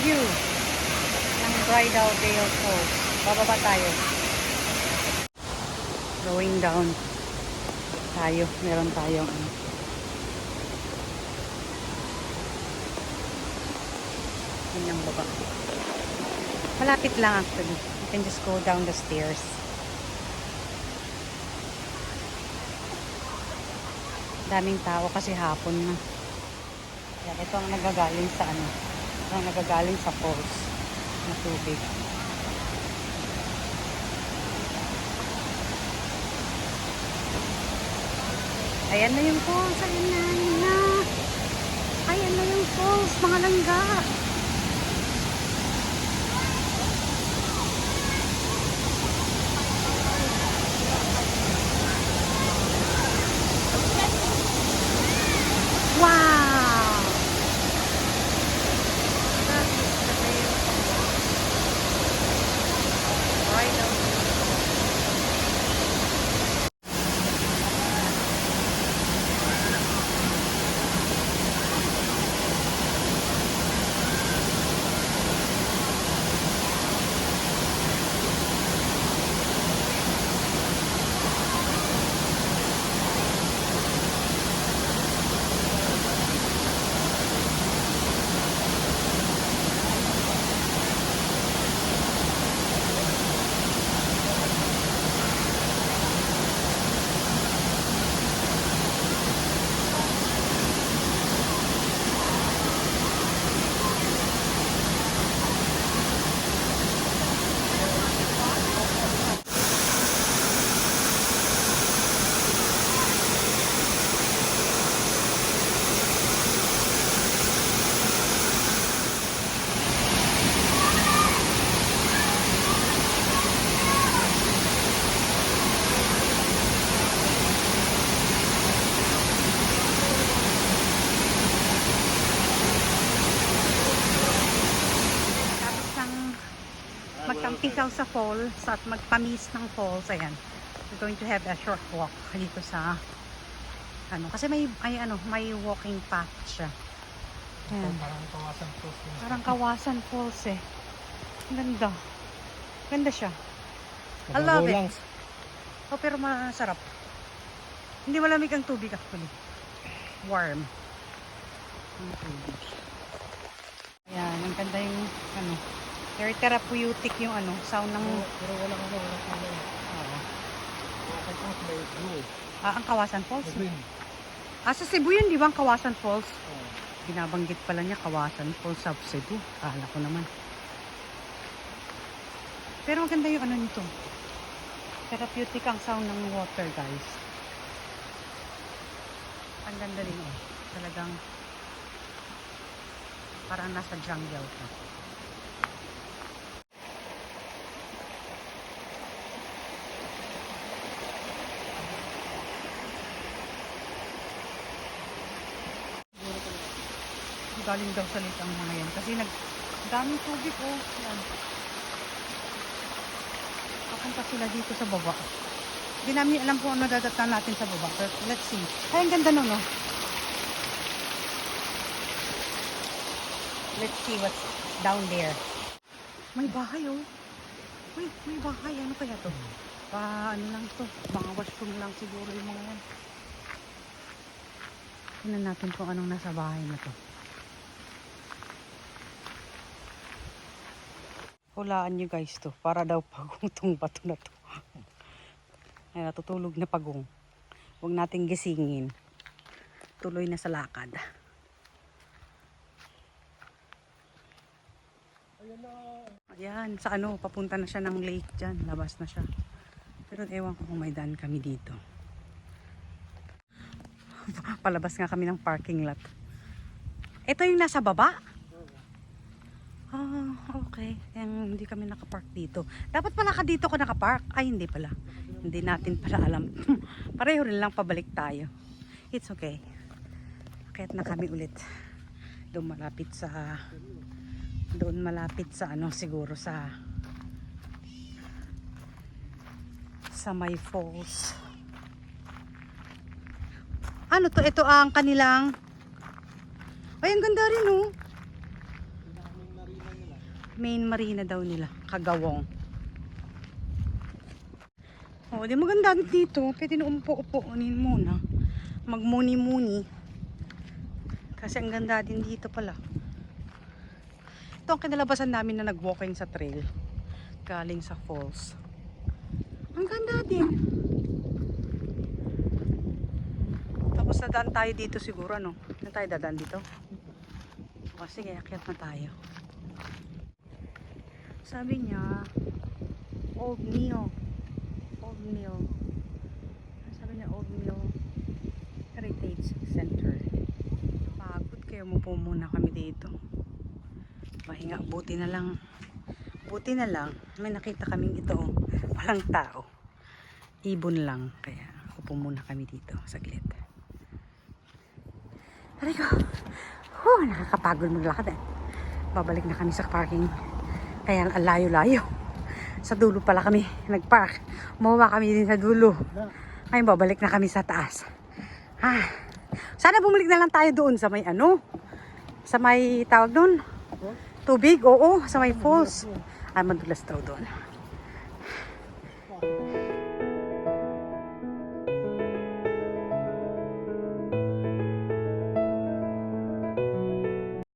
view ng Bridal Veil Falls. Bababa tayo. Going down tayo. Meron tayong yun ang baba. Malapit lang actually. You can just go down the stairs. Daming tao kasi hapon na. Yan, ito ang nagagaling sa ito ang nagagaling sa falls na tubig. Ayan na yung falls. Ayan na, ayan na. Ayan na yung falls, mga langga. Wow! That is the veil right over. Magtampisaw sa falls at magpamis ng falls. Ayan, we're going to have a short walk dito sa kasi may walking path siya. Ayan. Parang Kawasan Falls. Parang Kawasan Falls eh. Ganda. Ganda siya. I love it. Oh, pero masarap. Hindi malamig ang tubig actually. Warm. Ang tubig. Ayan, ang ganda yung very therapeutic yung sound ng Pero walang Oo. Kawasan Falls may blue. Ang Kawasan Falls. Green. Sa Cebu yun, di ba ang Kawasan Falls? Oh. Binabanggit pala niya Kawasan Falls sa Cebu. Kala ko naman. Pero maganda yung nito. Therapeutic ang sound ng water, guys. Ang ganda rin Talagang parang nasa jungle ka. Galing daw sa lake ang mga yan kasi daming tubig yan. Papunta sila dito sa baba. Hindi namin alam kung ano dadatan natin sa baba, but let's see. Ay, ang ganda no. Let's see what's down there. May bahay Wait, may bahay. Ano kaya to? Lang to, mga washroom lang siguro yung mga yan. Tingnan natin kung anong nasa bahay na to. Hulaan nyo guys to. Para daw pagong tong bato na to. Ay, natutulog na pagong. Huwag nating gisingin. Tuloy na sa lakad. Ayan, sa papunta na siya ng lake dyan. Labas na siya. Pero ewan ko kung may daan kami dito. Palabas nga kami ng parking lot. Ito yung nasa baba? Okay. Hindi kami nakapark dito. Dapat pala dito ko nakapark. Ay, hindi pala. Hindi natin pala alam. Pareho rin lang, pabalik tayo. It's okay. Kaya't na kami ulit. Doon malapit sa siguro sa may falls. Ano to? Ito ang kanilang. Ay, ang ganda rin Main marina daw nila, Kagawong. Oh, di maganda dito. Pwede na umupo-upunin muna. Magmuni-muni. Kasi ang ganda din dito pala. Ito ang kinalabasan namin na nag-walking sa trail. Galing sa falls. Ang ganda din. Tapos nadaan tayo dito siguro, ano? Na tayo dadaan dito? O sige, akyat na tayo. Sabi niya, Old Mill. Old Mill. Sabi niya, Old Mill Heritage Center. Pagod kayo, mupo muna kami dito. Pahinga, buti na lang. Buti na lang, may nakita kaming ito. Walang tao. Ibon lang. Kaya, upo muna kami dito. Saglit. Aray ko. Nakakapagod maglakad eh. Babalik na kami sa parking. Kaya ang layo-layo. Sa dulo pala kami nagpark. Umuwa kami din sa dulo. Ngayon babalik na kami sa taas. Sana bumalik na lang tayo doon sa may ano. Sa may tawag doon. Tubig, oo. Sa may falls. Ay, madulas daw doon.